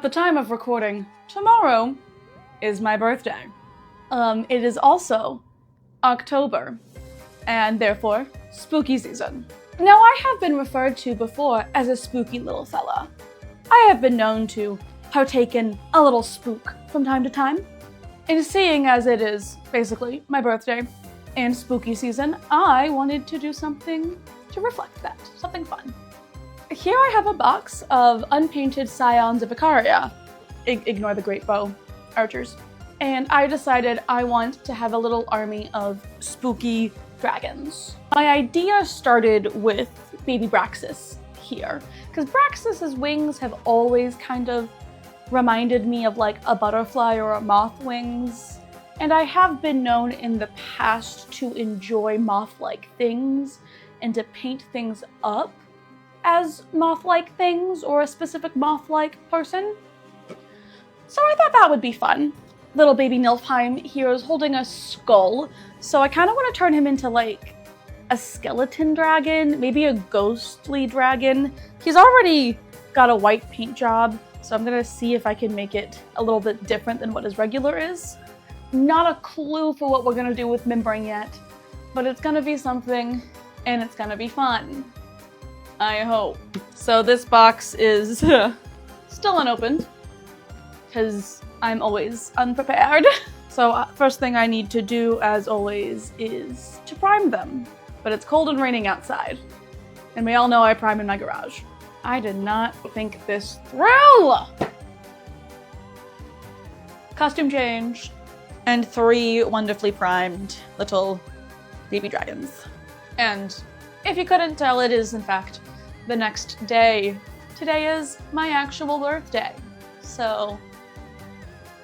the time of recording, tomorrow is my birthday. It is also October, and therefore, spooky season. Now, I have been referred to before as a spooky little fella. I have been known to partake in a little spook from time to time. And seeing as it is basically my birthday and spooky season, I wanted to do something to reflect that, something fun. Here I have a box of unpainted Scions of Icaria. Ignore the great bow archers. And I decided I want to have a little army of spooky dragons. My idea started with baby Braxis here, because Braxis's wings have always kind of reminded me of like a butterfly or a moth wings. And I have been known in the past to enjoy moth-like things and to paint things up as moth-like things or a specific moth-like person. So I thought that would be fun. Little baby Nilfheim here is holding a skull, so I kind of want to turn him into like a skeleton dragon, maybe a ghostly dragon. He's already got a white paint job, so I'm gonna see if I can make it a little bit different than what his regular is. Not a clue for what we're gonna do with Membering yet, but it's gonna be something, and it's gonna be fun. I hope. So this box is still unopened, because I'm always unprepared. So first thing I need to do, as always, is to prime them. But it's cold and raining outside, and we all know I prime in my garage. I did not think this through! Costume change. And 3 wonderfully primed little baby dragons. And if you couldn't tell, it is in fact the next day. Today is my actual birthday. So,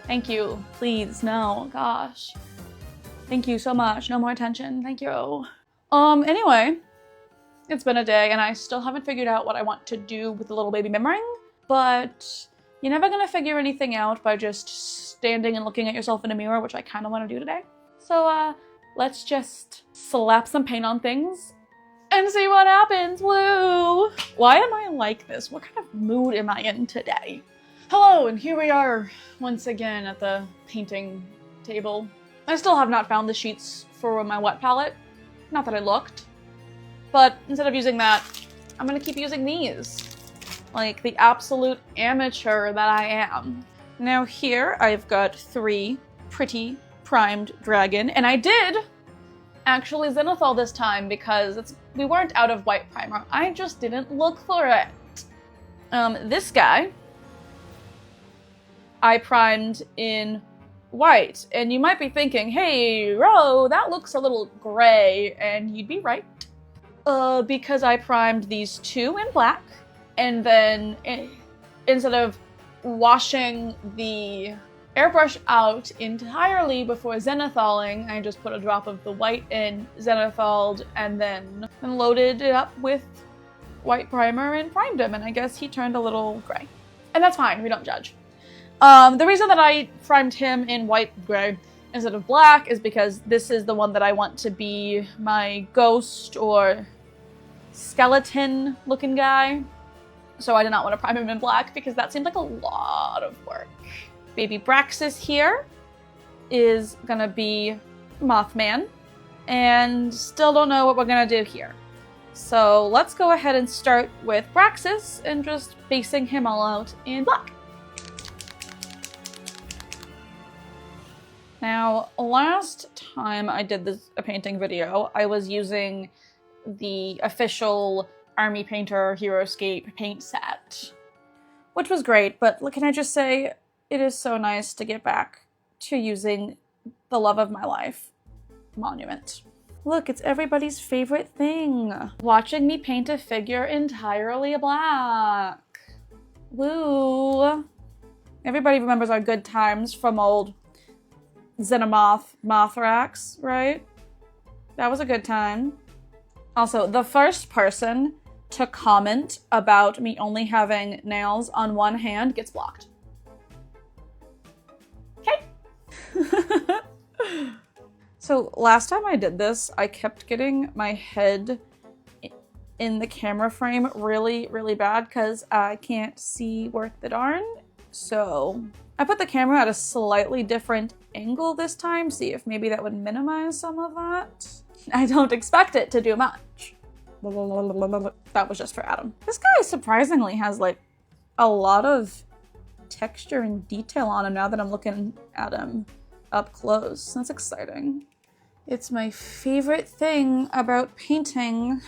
thank you. Please, no, gosh. Thank you so much. No more attention. Thank you. Anyway, it's been a day and I still haven't figured out what I want to do with the little baby Membering, but you're never gonna figure anything out by just standing and looking at yourself in a mirror, which I kind of want to do today. So, let's just slap some paint on things and see what happens. Woo! Why am I like this? What kind of mood am I in today? Hello, and here we are once again at the painting table. I still have not found the sheets for my wet palette. Not that I looked, but instead of using that, I'm gonna keep using these. Like the absolute amateur that I am. Now here I've got 3 pretty primed dragon, and I did actually zenithal this time because we weren't out of white primer. I just didn't look for it. This guy I primed in white, and you might be thinking, hey, Ro, that looks a little gray, and you'd be right. Because I primed these 2 in black, and then instead of washing the airbrush out entirely before zenithaling, I just put a drop of the white in, zenithaled, and then loaded it up with white primer and primed him, and I guess he turned a little gray. And that's fine, we don't judge. The reason that I primed him in white gray instead of black is because this is the one that I want to be my ghost or skeleton looking guy. So I did not want to prime him in black because that seemed like a lot of work. Baby Braxis here is gonna be Mothman, and still don't know what we're gonna do here. So let's go ahead and start with Braxis and just basing him all out in black. Now, last time I did a painting video, I was using the official Army Painter Heroescape paint set, which was great, but can I just say, it is so nice to get back to using the love of my life, Monument. Look, it's everybody's favorite thing. Watching me paint a figure entirely black. Woo! Everybody remembers our good times from old Xenomorph Mothrax, right? That was a good time. Also, the first person to comment about me only having nails on one hand gets blocked. Okay. So last time I did this, I kept getting my head in the camera frame really, really bad because I can't see worth the darn. So I put the camera at a slightly different angle this time, see if maybe that would minimize some of that. I don't expect it to do much. That was just for Adam. This guy surprisingly has like a lot of texture and detail on him now that I'm looking at him up close. That's exciting. It's my favorite thing about painting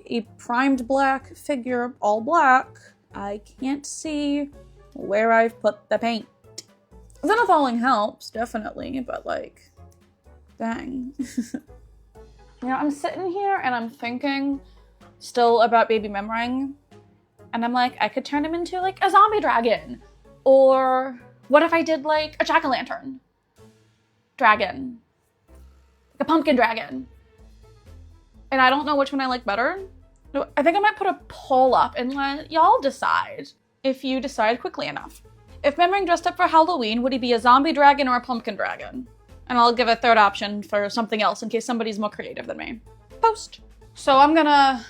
a primed black figure all black. I can't see where I've put the paint. Zenithal helps, definitely, but like, dang. You know, I'm sitting here and I'm thinking still about Baby Memring, and I'm like, I could turn him into like a zombie dragon. Or what if I did like a jack-o'-lantern dragon? Like a pumpkin dragon. And I don't know which one I like better. I think I might put a poll up and let y'all decide, if you decide quickly enough. If Memring dressed up for Halloween, would he be a zombie dragon or a pumpkin dragon? And I'll give a third option for something else in case somebody's more creative than me. Post. So I'm gonna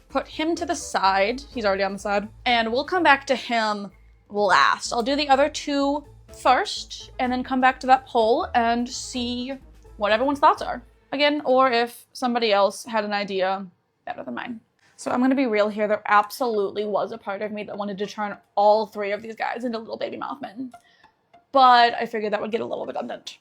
put him to the side. He's already on the side. And we'll come back to him last. I'll do the other two first and then come back to that poll and see what everyone's thoughts are. Again, or if somebody else had an idea better than mine. So I'm gonna be real here, there absolutely was a part of me that wanted to turn all three of these guys into little baby Mothman. But I figured that would get a little redundant.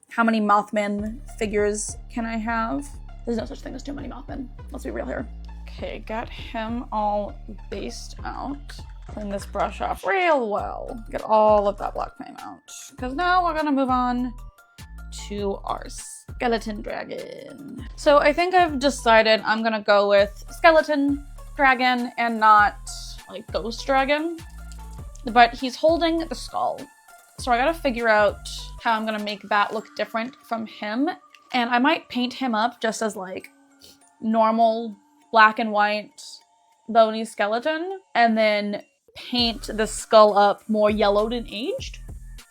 How many Mothman figures can I have? There's no such thing as too many Mothman. Let's be real here. Okay, got him all based out. Clean this brush off real well. Get all of that black paint out. Because now we're gonna move on to our skeleton dragon. So I think I've decided I'm gonna go with skeleton dragon and not like ghost dragon. But he's holding the skull. So I gotta figure out how I'm gonna make that look different from him. And I might paint him up just as like normal black and white bony skeleton and then paint the skull up more yellowed and aged.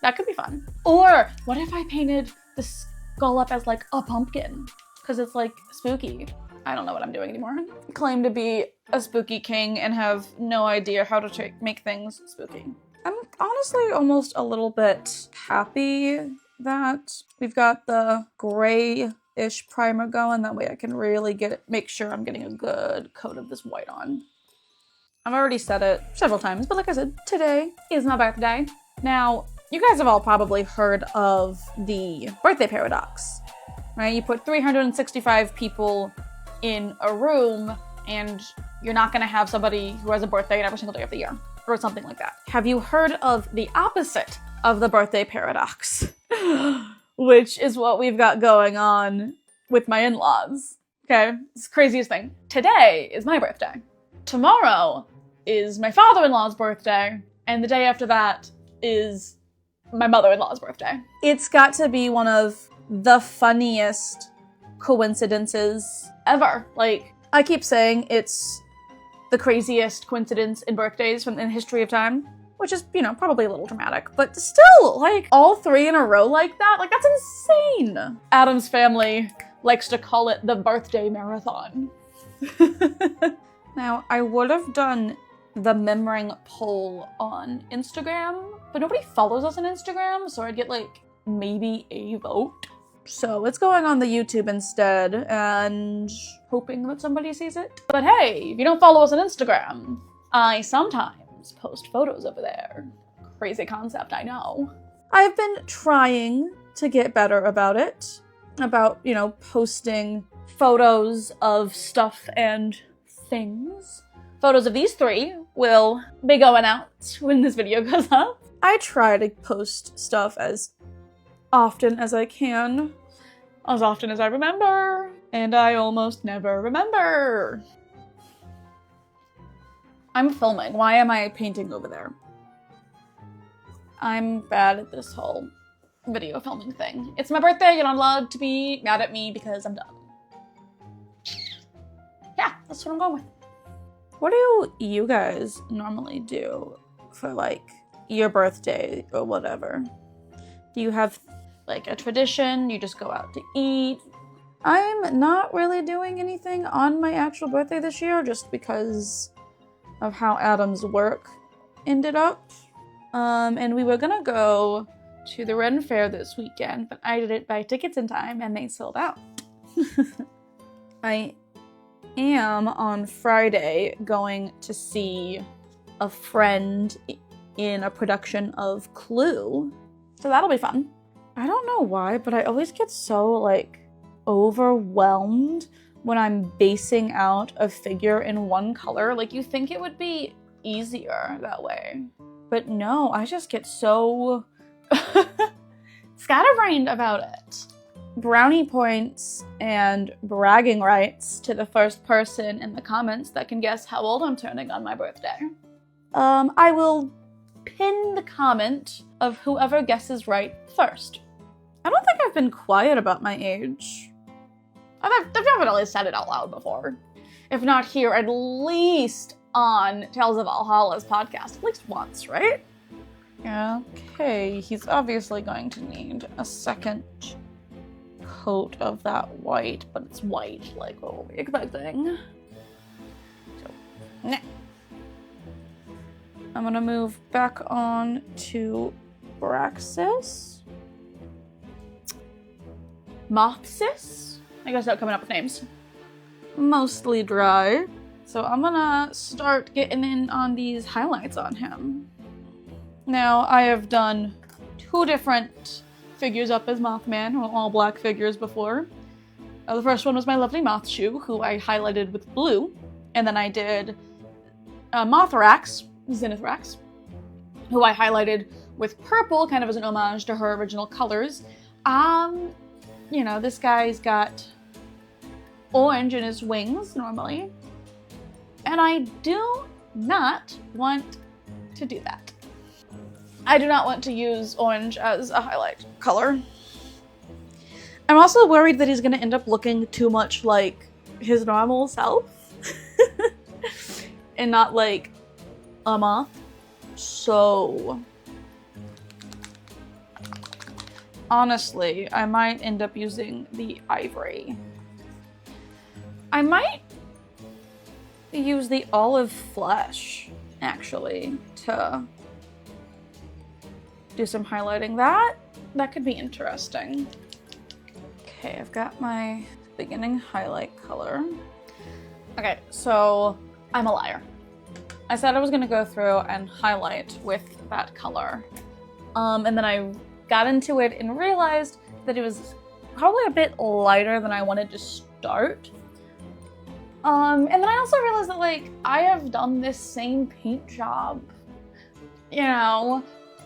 That could be fun. Or what if I painted the skull up as like a pumpkin? Because it's like spooky. I don't know what I'm doing anymore. I claim to be a spooky king and have no idea how to make things spooky. I'm honestly almost a little bit happy that we've got the gray-ish primer going. That way I can really make sure I'm getting a good coat of this white on. I've already said it several times, but like I said, today is my birthday. Now, you guys have all probably heard of the birthday paradox, right? You put 365 people in a room and you're not gonna have somebody who has a birthday every single day of the year, or something like that. Have you heard of the opposite of the birthday paradox? Which is what we've got going on with my in-laws, okay? It's the craziest thing. Today is my birthday. Tomorrow is my father-in-law's birthday, and the day after that is my mother-in-law's birthday. It's got to be one of the funniest coincidences ever. Like, I keep saying it's the craziest coincidence in birthdays in the history of time, which is, you know, probably a little dramatic, but still, like, all three in a row like that, like, that's insane. Adam's family likes to call it the birthday marathon. Now, I would have done the Memring poll on Instagram, but nobody follows us on Instagram, so I'd get, like, maybe a vote. So it's going on the YouTube instead, and hoping that somebody sees it. But hey, if you don't follow us on Instagram, I sometimes post photos over there. Crazy concept, I know. I've been trying to get better about it. About, you know, posting photos of stuff and things. Photos of these three will be going out when this video goes up. I try to post stuff as often as I can. As often as I remember. And I almost never remember. I'm filming. Why am I painting over there? I'm bad at this whole video filming thing. It's my birthday, you're not allowed to be mad at me because I'm dumb. Yeah, that's what I'm going with. What do you guys normally do for like your birthday or whatever? Do you have like a tradition? You just go out to eat? I'm not really doing anything on my actual birthday this year just because of how Adam's work ended up. And we were gonna go to the Ren Fair this weekend, but I didn't buy tickets in time and they sold out. I am on Friday going to see a friend in a production of Clue, so that'll be fun. I don't know why, but I always get so like overwhelmed when I'm basing out a figure in one color. Like, you think it would be easier that way, but no, I just get so scatterbrained about it. Brownie points and bragging rights to the first person in the comments that can guess how old I'm turning on my birthday. I will pin the comment of whoever guesses right first. I don't think I've been quiet about my age. I've definitely said it out loud before. If not here, at least on Tales of Valhalla's podcast. At least once, right? Okay, he's obviously going to need a second coat of that white, but it's white, like what were we expecting? So, nah. I'm gonna move back on to Braxis. Mothsis? I guess not coming up with names. Mostly dry. So I'm gonna start getting in on these highlights on him. Now, I have done 2 different figures up as Mothman, all black figures before. The first one was my lovely Mothshoe, who I highlighted with blue. And then I did Mothrax, Zenithrax, who I highlighted with purple, kind of as an homage to her original colors. You know, this guy's got orange in his wings, normally. And I do not want to do that. I do not want to use orange as a highlight color. I'm also worried that he's going to end up looking too much like his normal self. And not like a moth. So honestly, I might end up using the ivory. I might use the olive flesh, actually, to do some highlighting. That could be interesting. Okay, I've got my beginning highlight color. Okay, so I'm a liar. I said I was gonna go through and highlight with that color. And then I got into it and realized that it was probably a bit lighter than I wanted to start. And then I also realized that, like, I have done this same paint job, you know,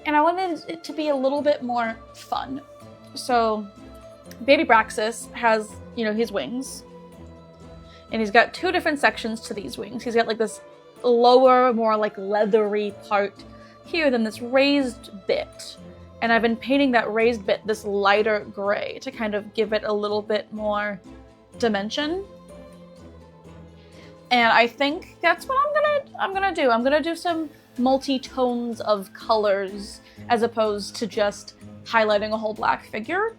and I wanted it to be a little bit more fun. So Baby Braxis has, you know, his wings, and he's got 2 different sections to these wings. He's got like this lower, more like leathery part here, then this raised bit. And I've been painting that raised bit this lighter gray to kind of give it a little bit more dimension. And I think that's what I'm gonna do. I'm gonna do some multi-tones of colors as opposed to just highlighting a whole black figure.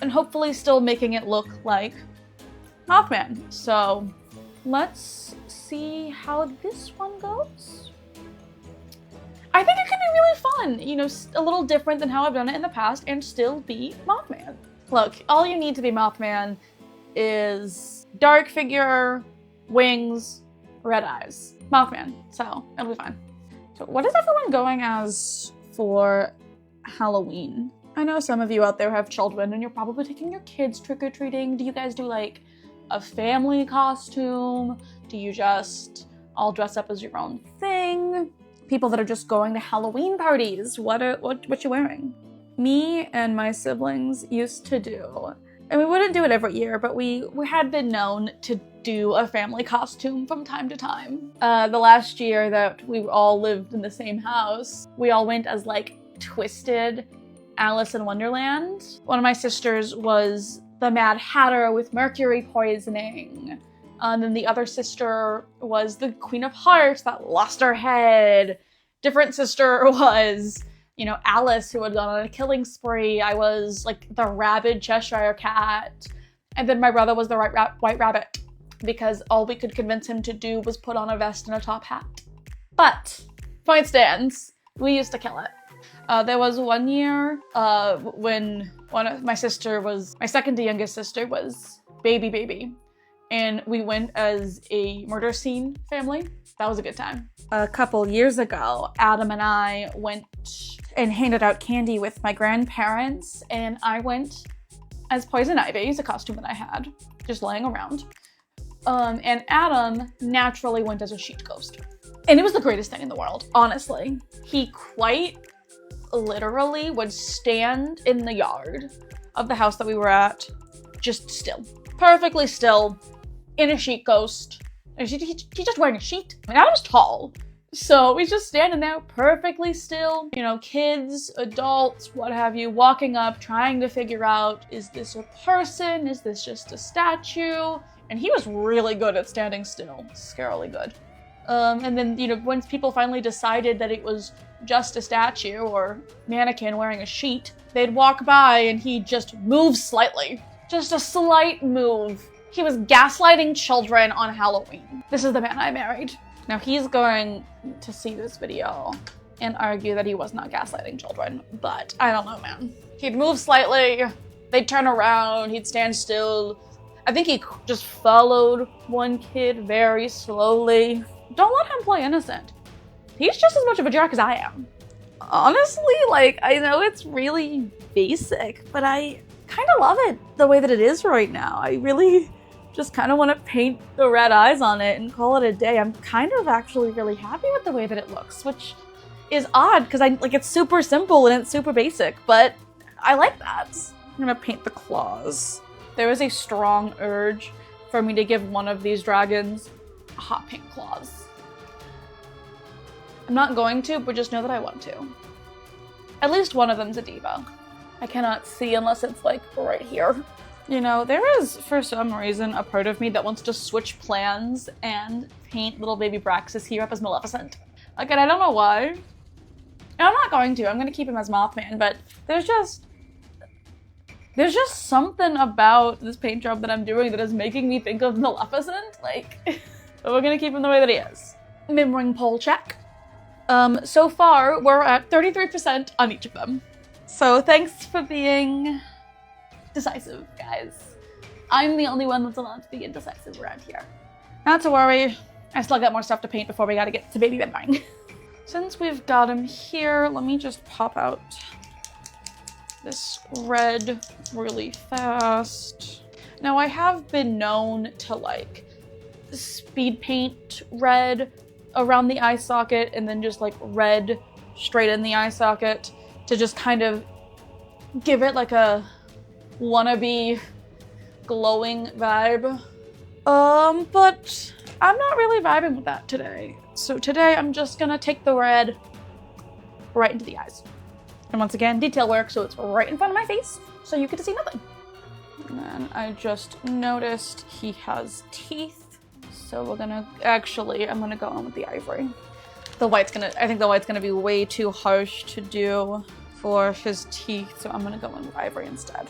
And hopefully still making it look like Mothman. So let's see how this one goes. I think it could be really fun, you know, a little different than how I've done it in the past and still be Mothman. Look, all you need to be Mothman is dark figure, wings, red eyes. Mothman, so it'll be fine. So what is everyone going as for Halloween? I know some of you out there have children and you're probably taking your kids trick-or-treating. Do you guys do like a family costume? Do you just all dress up as your own thing? People that are just going to Halloween parties, what you wearing? Me and my siblings used to do, and we wouldn't do it every year, but we had been known to do a family costume from time to time. The last year that we all lived in the same house, we all went as like twisted Alice in Wonderland. One of my sisters was the Mad Hatter with mercury poisoning. And then the other sister was the Queen of Hearts that lost her head. Different sister was, you know, Alice, who had gone on a killing spree. I was like the rabid Cheshire Cat. And then my brother was the White Rabbit, because all we could convince him to do was put on a vest and a top hat. But, point stands, We used to kill it. There was one year when my second to youngest sister was baby. And we went as a murder scene family. That was a good time. A couple years ago, Adam and I went and handed out candy with my grandparents, and I went as Poison Ivy, a costume that I had, just laying around. And Adam naturally went as a sheet ghost. And it was the greatest thing in the world, honestly. He quite literally would stand in the yard of the house that we were at, just still, perfectly still, in a sheet ghost. He's just wearing a sheet. I mean, Adam's tall, so he's just standing there perfectly still. You know, kids, adults, what have you, walking up, trying to figure out, is this a person? Is this just a statue? And he was really good at standing still, scarily good. And then, you know, once people finally decided that it was just a statue or mannequin wearing a sheet, they'd walk by and he'd just move slightly. Just a slight move. He was gaslighting children on Halloween. This is the man I married. Now he's going to see this video and argue that he was not gaslighting children, but I don't know, man. He'd move slightly, they'd turn around, he'd stand still. I think he just followed one kid very slowly. Don't let him play innocent. He's just as much of a jerk as I am. Honestly, like, I know it's really basic, but I kind of love it the way that it is right now. I really just kind of want to paint the red eyes on it and call it a day. I'm kind of actually really happy with the way that it looks, which is odd because it's super simple and it's super basic, but I like that. I'm gonna paint the claws. There is a strong urge for me to give one of these dragons hot pink claws. I'm not going to, but just know that I want to. At least one of them's a diva. I cannot see unless it's like right here. You know, there is, for some reason, a part of me that wants to switch plans and paint little baby Braxis here up as Maleficent. Again, I don't know why. And I'm not going to. I'm going to keep him as Mothman, but there's just something about this paint job that I'm doing that is making me think of Maleficent. Like, but we're going to keep him the way that he is. Mim ring poll check. So far, we're at 33% on each of them. So thanks for being decisive, guys. I'm the only one that's allowed to be indecisive around here. Not to worry, I still got more stuff to paint before we gotta get to baby bedtime. Since we've got him here, let me just pop out this red really fast. Now I have been known to like speed paint red around the eye socket and then just like red straight in the eye socket to just kind of give it like a wannabe glowing vibe. But I'm not really vibing with that today. So today I'm just gonna take the red right into the eyes. And once again, detail work, so it's right in front of my face, so you get to see nothing. And then I just noticed he has teeth, so we're gonna, I'm gonna go in with the ivory. I think the white's gonna be way too harsh to do for his teeth, so I'm gonna go in with ivory instead.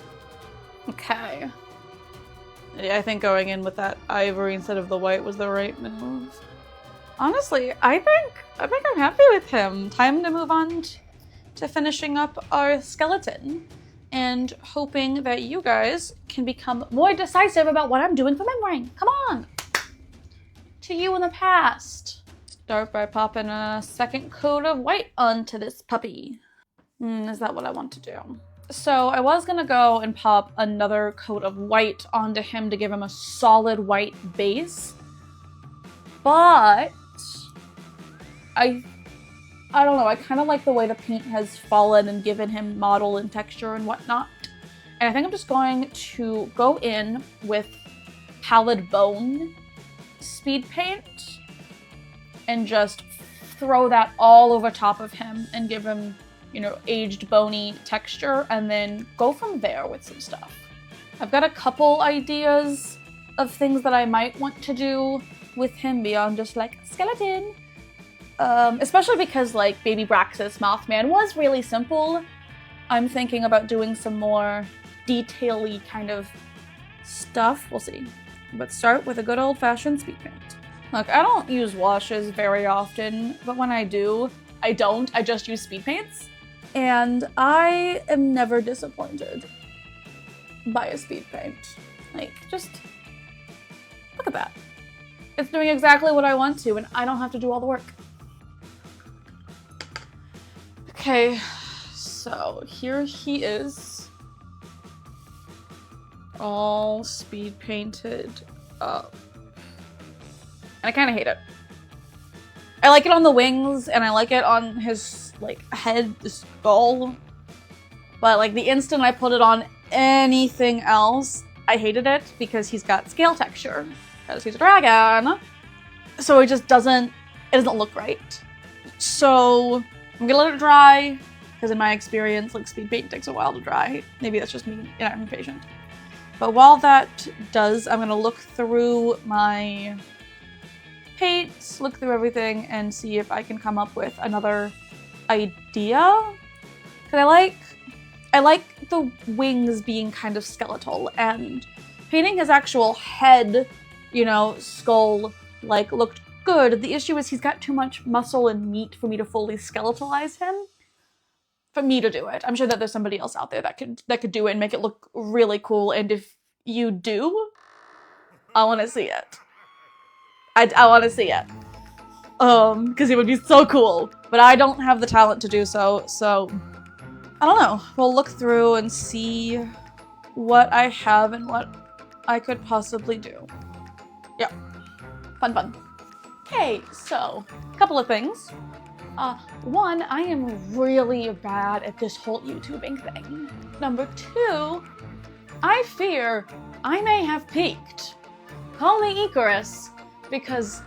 Okay. Yeah, I think going in with that ivory instead of the white was the right move. Honestly, I think I'm happy with him. Time to move on to finishing up our skeleton and hoping that you guys can become more decisive about what I'm doing for memory. Come on! To you in the past. Start by popping a second coat of white onto this puppy. Is that what I want to do? So I was gonna go and pop another coat of white onto him to give him a solid white base, but I don't know, I kind of like the way the paint has fallen and given him model and texture and whatnot. And I think I'm just going to go in with Pallid Bone speed paint and just throw that all over top of him and give him, you know, aged bony texture, and then go from there with some stuff. I've got a couple ideas of things that I might want to do with him beyond just like skeleton. Especially because like Baby Braxis Mothman was really simple. I'm thinking about doing some more detail-y kind of stuff. We'll see. But start with a good old-fashioned speed paint. Look, I don't use washes very often, but when I do, I don't. I just use speed paints. And I am never disappointed by a speed paint. Like, just look at that. It's doing exactly what I want to, and I don't have to do all the work. Okay, so here he is. All speed painted up. And I kind of hate it. I like it on the wings, and I like it on his, like, head, the skull. But, like, the instant I put it on anything else, I hated it because he's got scale texture. Because he's a dragon. So it just doesn't look right. So I'm gonna let it dry, because in my experience, like, speed paint takes a while to dry. Maybe that's just me, and I'm impatient. But while that does, I'm gonna look through my paints, look through everything, and see if I can come up with another idea. Because I like the wings being kind of skeletal, and painting his actual head, you know, skull, like, looked good. The issue is he's got too much muscle and meat for me to fully skeletalize him. For me to do it. I'm sure that there's somebody else out there that could do it and make it look really cool, and if you do, I want to see it. I want to see it. Because it would be so cool. But I don't have the talent to do so, so I don't know. We'll look through and see what I have and what I could possibly do. Yeah. Fun. Okay, so, a couple of things. One, I am really bad at this whole YouTubing thing. Number two, I fear I may have peaked. Call me Icarus, because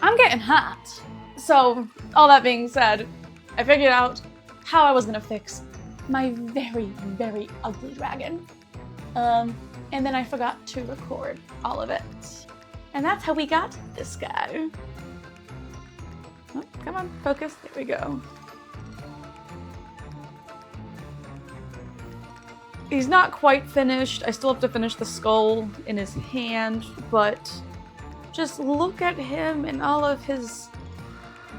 I'm getting hot. So, all that being said, I figured out how I was gonna fix my very, very ugly dragon. And then I forgot to record all of it. And that's how we got this guy. Oh, come on, focus. There we go. He's not quite finished. I still have to finish the skull in his hand, but just look at him and all of his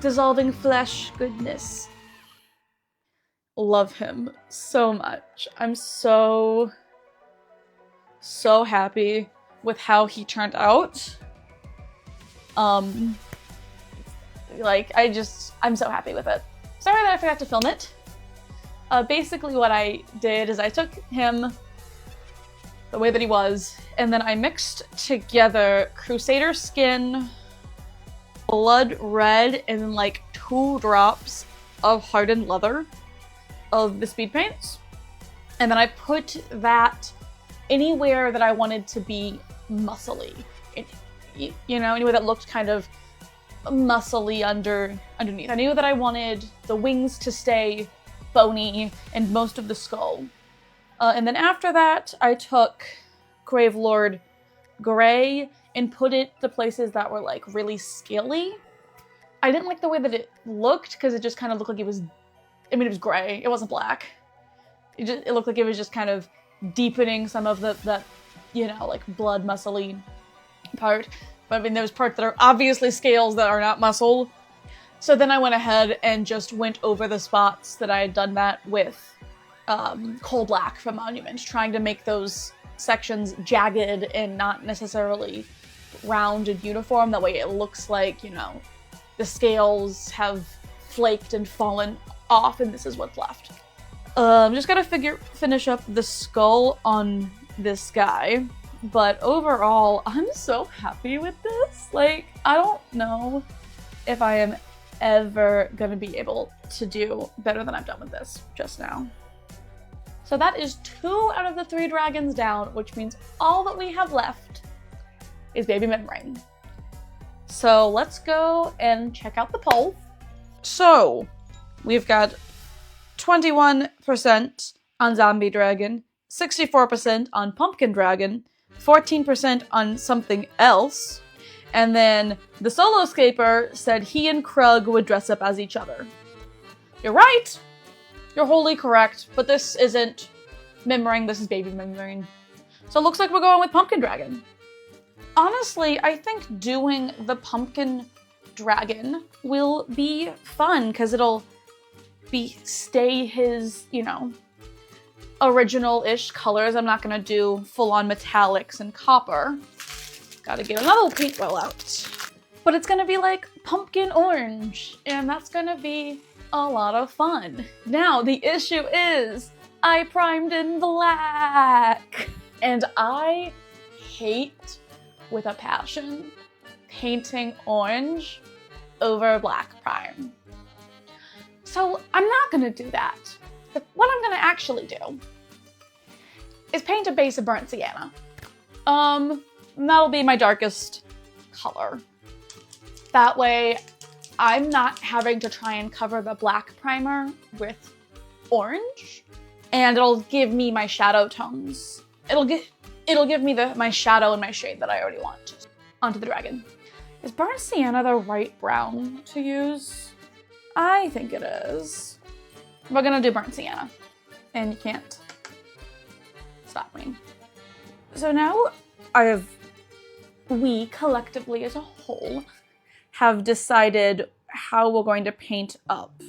dissolving flesh goodness. Love him so much. I'm so happy with how he turned out. Like, I'm so happy with it. Sorry that I forgot to film it. Basically what I did is I took him the way that he was, and then I mixed together Crusader skin, blood red, and then like 2 drops of hardened leather of the speed paints. And then I put that anywhere that I wanted to be muscly. You know, anywhere that looked kind of muscly underneath. I knew that I wanted the wings to stay bony and most of the skull. And then after that, I took Gravelord Gray and put it the places that were like really scaly. I didn't like the way that it looked because it just kind of looked like it was, I mean, it was gray. It wasn't black. It looked like it was just kind of deepening some of that, you know, like blood muscly part. But I mean, there's parts that are obviously scales that are not muscle. So then I went ahead and just went over the spots that I had done that with coal black from Monument, trying to make those sections jagged and not necessarily round and uniform. That way it looks like, you know, the scales have flaked and fallen off and this is what's left. Just gotta finish up the skull on this guy. But overall, I'm so happy with this. Like, I don't know if I am ever gonna be able to do better than I've done with this just now. So that is 2 out of the 3 dragons down, which means all that we have left is Baby Memory. So let's go and check out the poll. So we've got 21% on Zombie Dragon, 64% on Pumpkin Dragon, 14% on something else, and then the solo scaper said he and Krug would dress up as each other. You're right! You're wholly correct, but this isn't Mimring, this is Baby Mimring. So it looks like we're going with Pumpkin Dragon. Honestly, I think doing the Pumpkin dragon will be fun because it'll stay his, you know, original-ish colors. I'm not gonna do full-on metallics and copper. Gotta get another paintball out. But it's gonna be like pumpkin orange, and that's gonna be a lot of fun. Now, the issue is I primed in black, and I hate with a passion painting orange over black prime. So I'm not gonna do that. What I'm gonna actually do is paint a base of burnt sienna. That'll be my darkest color. That way I'm not having to try and cover the black primer with orange, and it'll give me my shadow tones. It'll give me my shadow and my shade that I already want. Onto the dragon. Is burnt sienna the right brown to use? I think it is. We're gonna do burnt sienna, and you can't stop me. So now we collectively as a whole have decided how we're going to paint up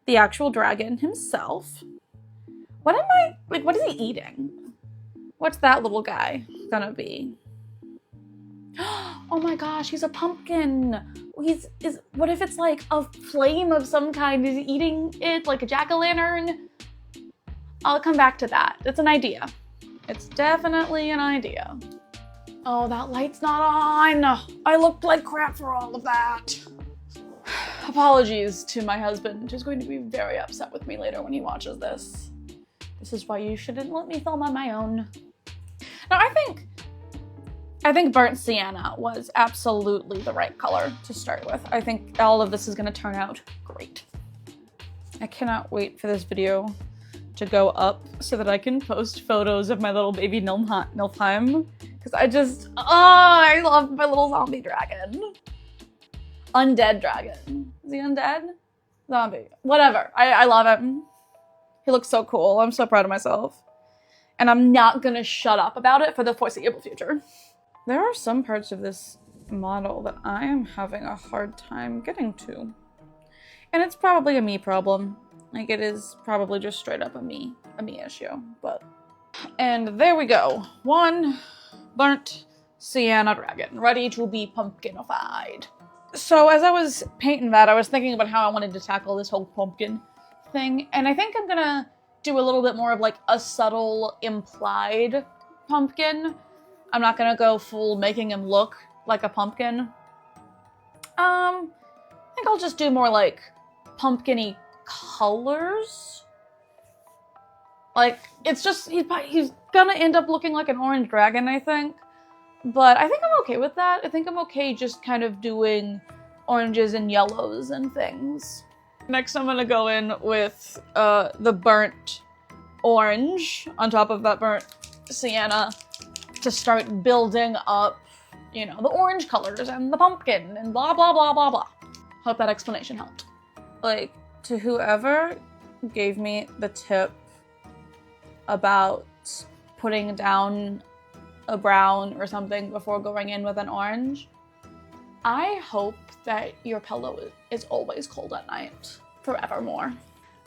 the actual dragon himself. What is he eating? What's that little guy gonna be? Oh my gosh, he's a pumpkin. What if it's like a flame of some kind? Is he eating it like a jack-o'-lantern? I'll come back to that. It's an idea. It's definitely an idea. Oh, that light's not on. I looked like crap for all of that. Apologies to my husband, who's going to be very upset with me later when he watches this. This is why you shouldn't let me film on my own. Now, I think burnt sienna was absolutely the right color to start with. I think all of this is gonna turn out great. I cannot wait for this video to go up so that I can post photos of my little baby Nilfheim. Because I love my little zombie dragon. Undead dragon. Is he undead? Zombie. Whatever. I love him. He looks so cool. I'm so proud of myself. And I'm not gonna shut up about it for the foreseeable future. There are some parts of this model that I am having a hard time getting to. And it's probably a me problem. Like, it is probably just straight up a me issue, but. And there we go. One burnt sienna dragon, ready to be pumpkinified. So as I was painting that, I was thinking about how I wanted to tackle this whole pumpkin thing, and I think I'm gonna do a little bit more of like a subtle implied pumpkin. I'm not gonna go full making him look like a pumpkin. I think I'll just do more like pumpkin-y colors. Like, it's just, he's gonna end up looking like an orange dragon, I think. But I think I'm okay with that. I think I'm okay just kind of doing oranges and yellows and things. Next, I'm gonna go in with the burnt orange on top of that burnt sienna to start building up, you know, the orange colors and the pumpkin and blah, blah, blah, blah, blah. Hope that explanation helped. Like, to whoever gave me the tip about putting down a brown or something before going in with an orange, I hope that your pillow is always cold at night, forevermore.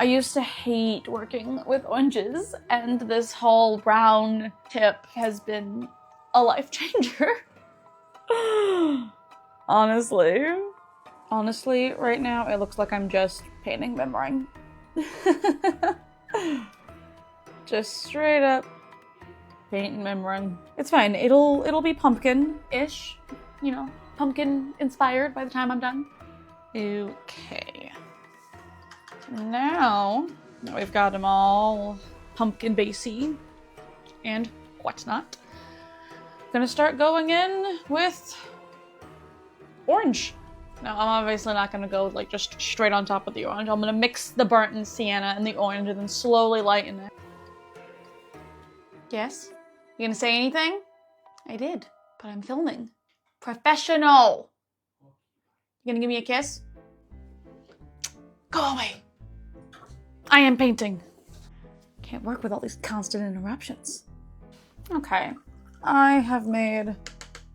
I used to hate working with oranges, and this whole brown tip has been a life changer. Honestly, right now it looks like I'm just painting Boomerang. Just straight up painting Boomerang. It's fine. It'll be pumpkin-ish, you know, pumpkin inspired by the time I'm done. Okay. Now that we've got them all pumpkin basey and whatnot, I'm gonna start going in with orange. Now, I'm obviously not gonna go like just straight on top of the orange. I'm gonna mix the burnt and sienna and the orange and then slowly lighten it. Yes? You gonna say anything? I did, but I'm filming. Professional! You gonna give me a kiss? Go away! I am painting. Can't work with all these constant interruptions. Okay, I have made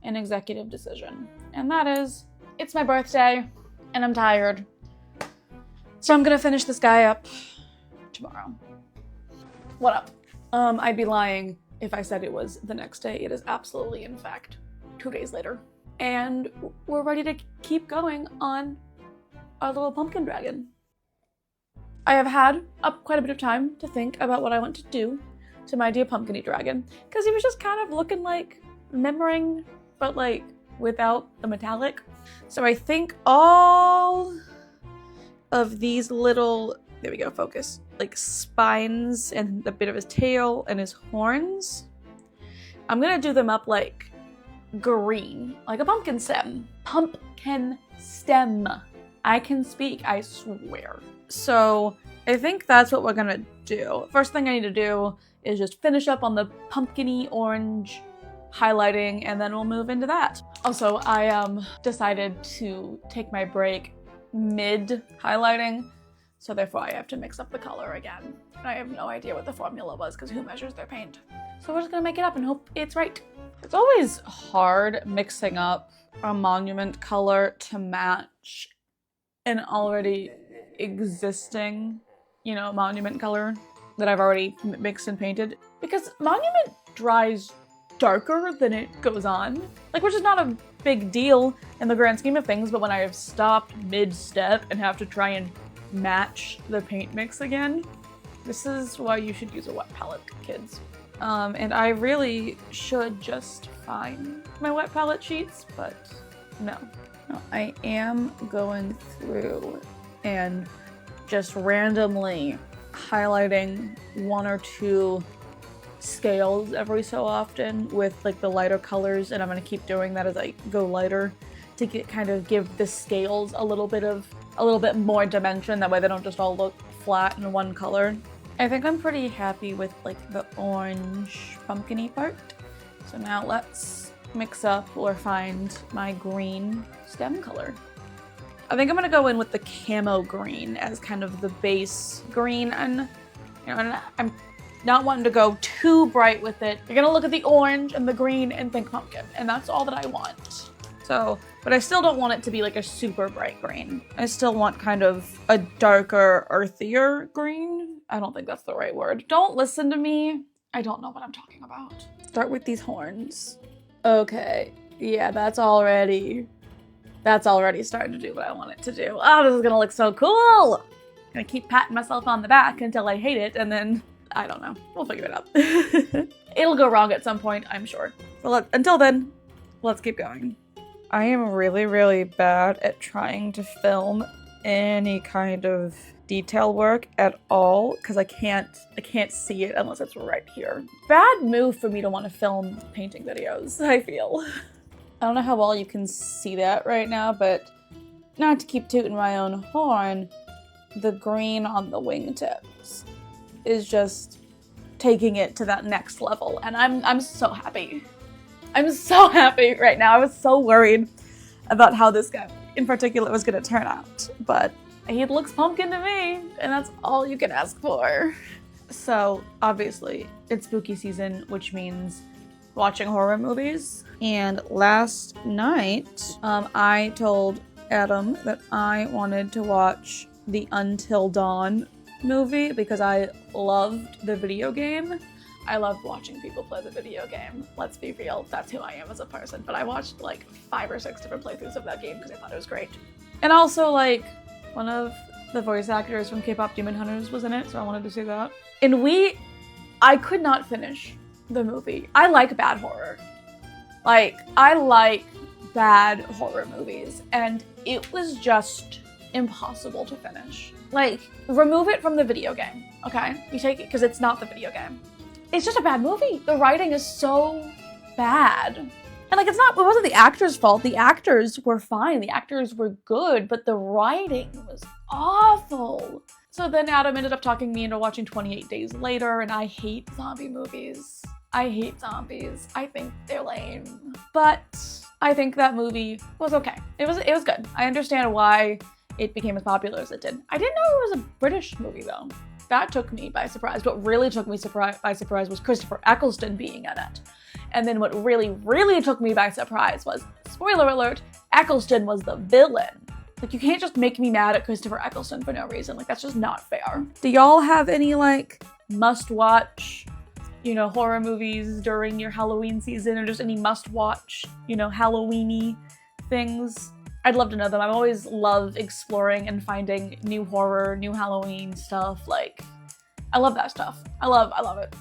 an executive decision, and that is it's my birthday and I'm tired. So I'm gonna finish this guy up tomorrow. What up? I'd be lying if I said it was the next day. It is absolutely, in fact, 2 days later. And we're ready to keep going on our little pumpkin dragon. I have had quite a bit of time to think about what I want to do to my dear pumpkin-y dragon, because he was just kind of looking like Memoring, but like without the metallic. So I think all of these little, there we go, focus, like spines and the bit of his tail and his horns, I'm gonna do them up like green, like a pumpkin stem. Pumpkin stem. I can speak, I swear. So I think that's what we're gonna do. First thing I need to do is just finish up on the pumpkin-y orange highlighting, and then we'll move into that. Also, I decided to take my break mid highlighting, so therefore I have to mix up the color again. And I have no idea what the formula was, because who measures their paint? So we're just gonna make it up and hope it's right. It's always hard mixing up a monument color to match an already existing, you know, monument color that I've already mixed and painted, because monument dries darker than it goes on, like, which is not a big deal in the grand scheme of things, but when I have stopped mid-step and have to try and match the paint mix again, this is why you should use a wet palette, kids. And I really should just find my wet palette sheets, but no. I am going through and just randomly highlighting 1 or 2 scales every so often with like the lighter colors, and I'm gonna keep doing that as I go lighter to kind of give the scales a little bit more dimension. That way they don't just all look flat in one color. I think I'm pretty happy with like the orange pumpkin-y part. So now let's mix up or find my green stem color. I think I'm gonna go in with the camo green as kind of the base green, and you know, and I'm not wanting to go too bright with it. You're gonna look at the orange and the green and think pumpkin, and that's all that I want. So, but I still don't want it to be like a super bright green. I still want kind of a darker, earthier green. I don't think that's the right word. Don't listen to me. I don't know what I'm talking about. Start with these horns. Okay, yeah, that's already starting to do what I want it to do. Oh, this is gonna look so cool. I'm gonna keep patting myself on the back until I hate it, and then, I don't know, we'll figure it out. It'll go wrong at some point, I'm sure. So until then, let's keep going. I am really, really bad at trying to film any kind of detail work at all, because I can't see it unless it's right here. Bad move for me to want to film painting videos, I feel. I don't know how well you can see that right now, but not to keep tooting my own horn, the green on the wingtips is just taking it to that next level, and I'm so happy. I'm so happy right now. I was so worried about how this guy in particular was gonna turn out, but he looks pumpkin to me, and that's all you can ask for. So obviously it's spooky season, which means watching horror movies. And last night, I told Adam that I wanted to watch the Until Dawn movie because I loved the video game. I loved watching people play the video game. Let's be real, that's who I am as a person. But I watched like 5 or 6 different playthroughs of that game because I thought it was great. And also, like, one of the voice actors from K-pop Demon Hunters was in it, so I wanted to see that. And I could not finish the movie. I like bad horror. Like, I like bad horror movies, and it was just impossible to finish. Like, remove it from the video game, okay? You take it because it's not the video game. It's just a bad movie. The writing is so bad. And like, it wasn't the actors' fault. The actors were fine. The actors were good, but the writing was awful. So then Adam ended up talking me into watching 28 Days Later, and I hate zombie movies. I hate zombies. I think they're lame. But I think that movie was okay. It was good. I understand why it became as popular as it did. I didn't know it was a British movie though. That took me by surprise. What really took me by surprise was Christopher Eccleston being in it. And then what really, really took me by surprise was, spoiler alert, Eccleston was the villain. Like, you can't just make me mad at Christopher Eccleston for no reason. Like, that's just not fair. Do y'all have any, like, must-watch, you know, horror movies during your Halloween season, or just any must-watch, you know, Halloween-y things? I'd love to know them. I always love exploring and finding new horror, new Halloween stuff. Like, I love that stuff. I love it.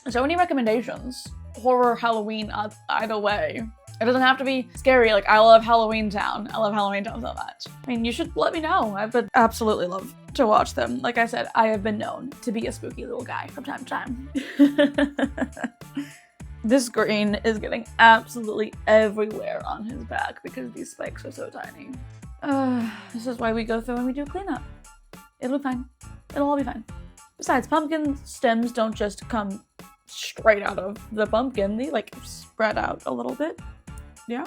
So any recommendations? Horror, Halloween, either way. It doesn't have to be scary. Like, I love Halloween Town. I love Halloween Town so much. I mean, you should let me know. I would absolutely love to watch them. Like I said, I have been known to be a spooky little guy from time to time. This green is getting absolutely everywhere on his back because these spikes are so tiny. This is why we go through and we do cleanup. It'll be fine. It'll all be fine. Besides, pumpkin stems don't just come straight out of the pumpkin. They, like, spread out a little bit. Yeah?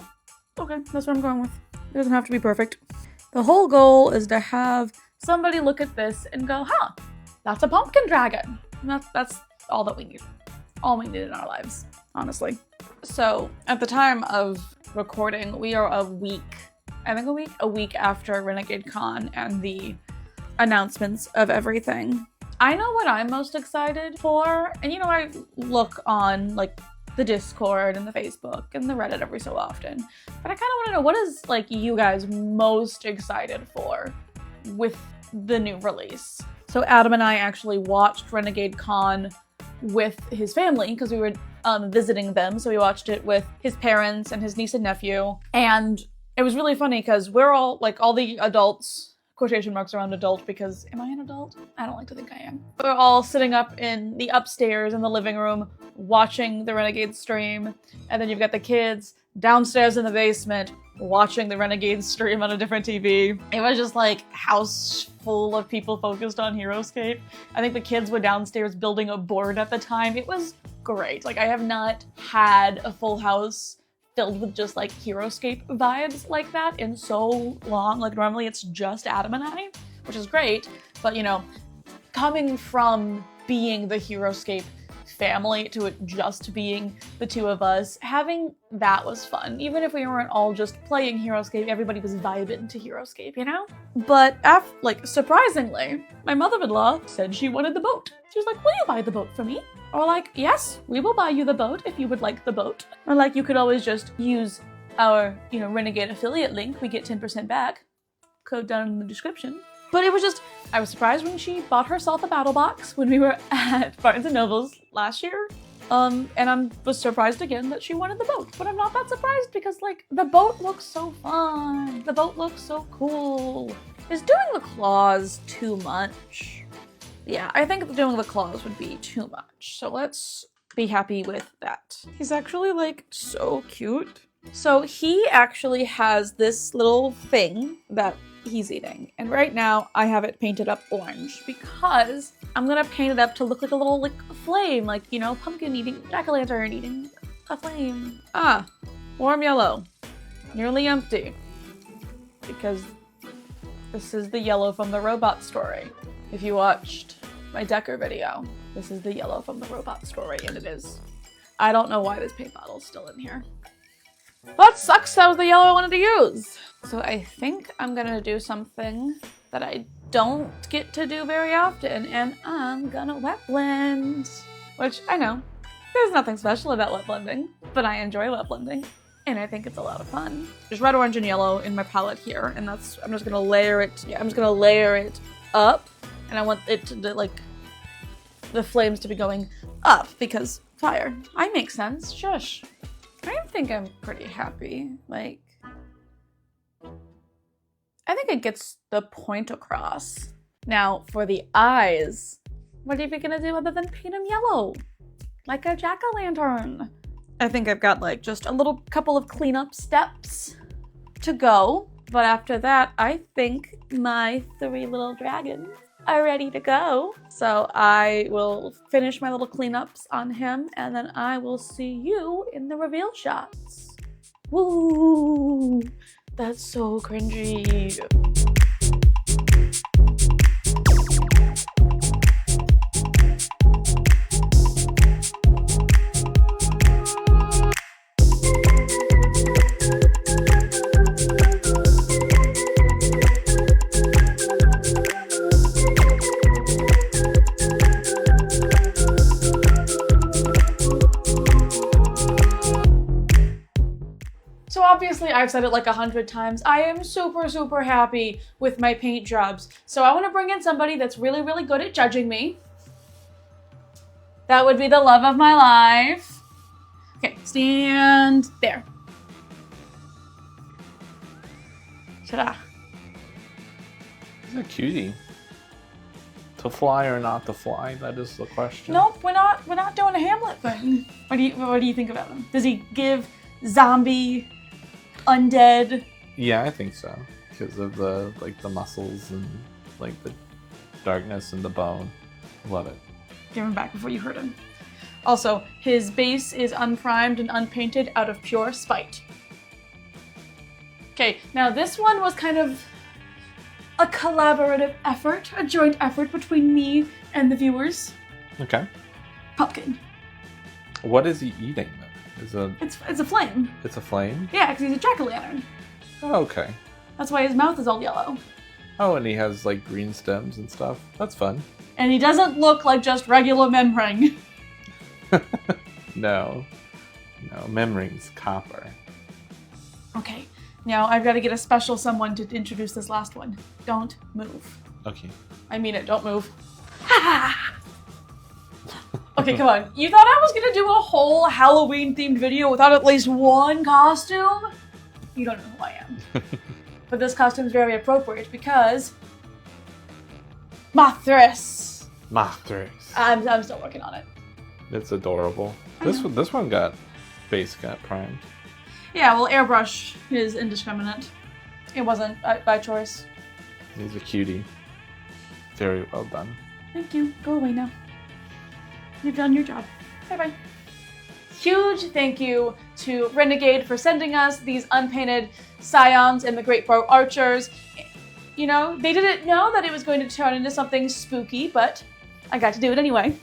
Okay, that's what I'm going with. It doesn't have to be perfect. The whole goal is to have somebody look at this and go, huh, that's a pumpkin dragon. And that's all that we need. All we need in our lives, honestly. So, at the time of recording, we are a week after Renegade Con and the announcements of everything. I know what I'm most excited for, and you know, I look on, like, the Discord and the Facebook and the Reddit every so often, but I kind of want to know, what is, like, you guys most excited for with the new release? So Adam and I actually watched Renegade Con with his family because we were visiting them, so we watched it with his parents and his niece and nephew, and it was really funny because we're all, like, all the adults, quotation marks around adult, because am I an adult? I don't like to think I am. We're all sitting up in the upstairs in the living room watching the Renegade stream, and then you've got the kids downstairs in the basement watching the Renegade stream on a different TV. It was just like house full of people focused on Heroescape. I think the kids were downstairs building a board at the time. It was great. Like, I have not had a full house filled with just, like, Heroescape vibes like that in so long. Like, normally it's just Adam and I, which is great, but, you know, coming from being the Heroescape family to it just being the two of us, having that was fun. Even if we weren't all just playing Heroescape, everybody was vibing to Heroescape, you know? But, like, surprisingly, my mother-in-law said she wanted the boat. She was like, will you buy the boat for me? Or like, yes, we will buy you the boat if you would like the boat. Or like, you could always just use our, you know, Renegade affiliate link. We get 10% back. Code down in the description. But it was just, I was surprised when she bought herself a battle box when we were at Barnes & Noble's last year. And I was surprised again that she wanted the boat. But I'm not that surprised because, like, the boat looks so fun. The boat looks so cool. Is doing the claws too much? Yeah, I think doing the claws would be too much. So let's be happy with that. He's actually, like, so cute. So he actually has this little thing that he's eating. And right now I have it painted up orange because I'm gonna paint it up to look like a little, like, flame. Like, you know, pumpkin eating, jack-o'-lantern eating a flame. Ah, warm yellow. Nearly empty. Because this is the yellow from the robot story. If you watched my Decker video, this is the yellow from the robot story, and it is. I don't know why this paint bottle's still in here. That sucks, that was the yellow I wanted to use. So I think I'm gonna do something that I don't get to do very often, and I'm gonna wet blend. Which, I know, there's nothing special about wet blending, but I enjoy wet blending, and I think it's a lot of fun. There's red, orange, and yellow in my palette here, and that's, I'm just gonna layer it, I'm just gonna layer it up. And I want it to, like, the flames to be going up because fire. I make sense. Shush. I think I'm pretty happy. Like, I think it gets the point across. Now, for the eyes, what are you gonna do other than paint them yellow? Like a jack-o'-lantern. I think I've got, like, just a little couple of cleanup steps to go. But after that, I think my 3 little dragons are ready to go. So I will finish my little cleanups on him, and then I will see you in the reveal shots. Woo! That's so cringy. obviously I've said it like 100 times. I am super, super happy with my paint jobs. So I want to bring in somebody that's really, really good at judging me. That would be the love of my life. Okay, stand there. Ta-da. He's a cutie. To fly or not to fly? That is the question. Nope, we're not doing a Hamlet thing. What do you think about him? Does he give zombie, undead? Yeah, I think so. Because of the muscles and like the darkness and the bone. Love it. Give him back before you hurt him. Also, his base is unprimed and unpainted out of pure spite. Okay, now this one was kind of a collaborative effort, a joint effort between me and the viewers. Okay. Pumpkin. What is he eating then? It's a flame. It's a flame? Yeah, because he's a jack-o'-lantern. Oh, okay. That's why his mouth is all yellow. Oh, and he has like green stems and stuff. That's fun. And he doesn't look like just regular membrane. No. No, membrane's copper. Okay, now I've got to get a special someone to introduce this last one. Don't move. Okay. I mean it, don't move. Okay, come on. You thought I was gonna do a whole Halloween-themed video without at least one costume? You don't know who I am. But this costume is very appropriate because... Mothras! Mothras. I'm still working on it. It's adorable. This one got primed. Yeah, well, airbrush is indiscriminate. It wasn't by choice. He's a cutie. Very well done. Thank you. Go away now. You've done your job. Bye-bye. Huge thank you to Renegade for sending us these unpainted Scions and the Great Bow Archers. You know, they didn't know that it was going to turn into something spooky, but I got to do it anyway.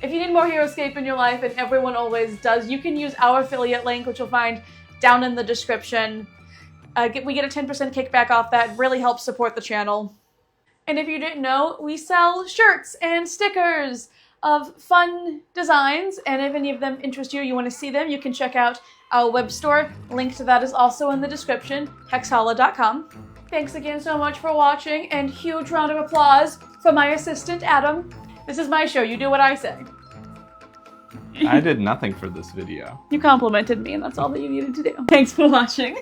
If you need more Heroescape in your life, and everyone always does, you can use our affiliate link, which you'll find down in the description. We get a 10% kickback off that. It really helps support the channel. And if you didn't know, we sell shirts and stickers of fun designs, and if any of them interest you or you want to see them, you can check out our web store. Link to that is also in the description, hexhalla.com. Thanks again so much for watching, and huge round of applause for my assistant, Adam. This is my show, you do what I say. I did nothing for this video. You complimented me, and that's all that you needed to do. Thanks for watching.